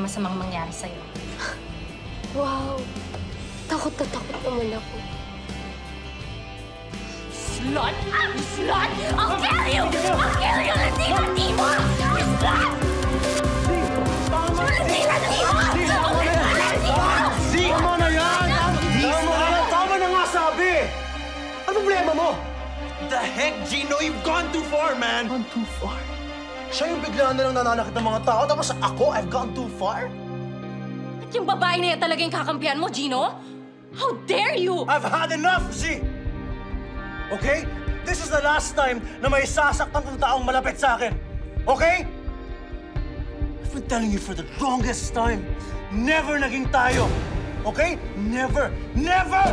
masamang mangyari sa'yo. Wow! Takot na takot naman ako. Slut! You slut! I'll kill you! I'll kill you, Latina Diva! You slut! Latina Diva! Tama na yan! Tama na nga sabi! Ano problema mo? The heck, Gino? You've gone too far, man! Gone too far? Siya yung biglaan na lang nananakit ng mga tao, tapos ako, I've gone too far? At yung babae na yan talaga yung kakampihan mo, Gino? How dare you! I've had enough, Z! Okay? This is the last time na may sasaktan kang taong malapit sa akin. Okay? I've been telling you for the longest time, never naging tayo. Okay? Never! Never!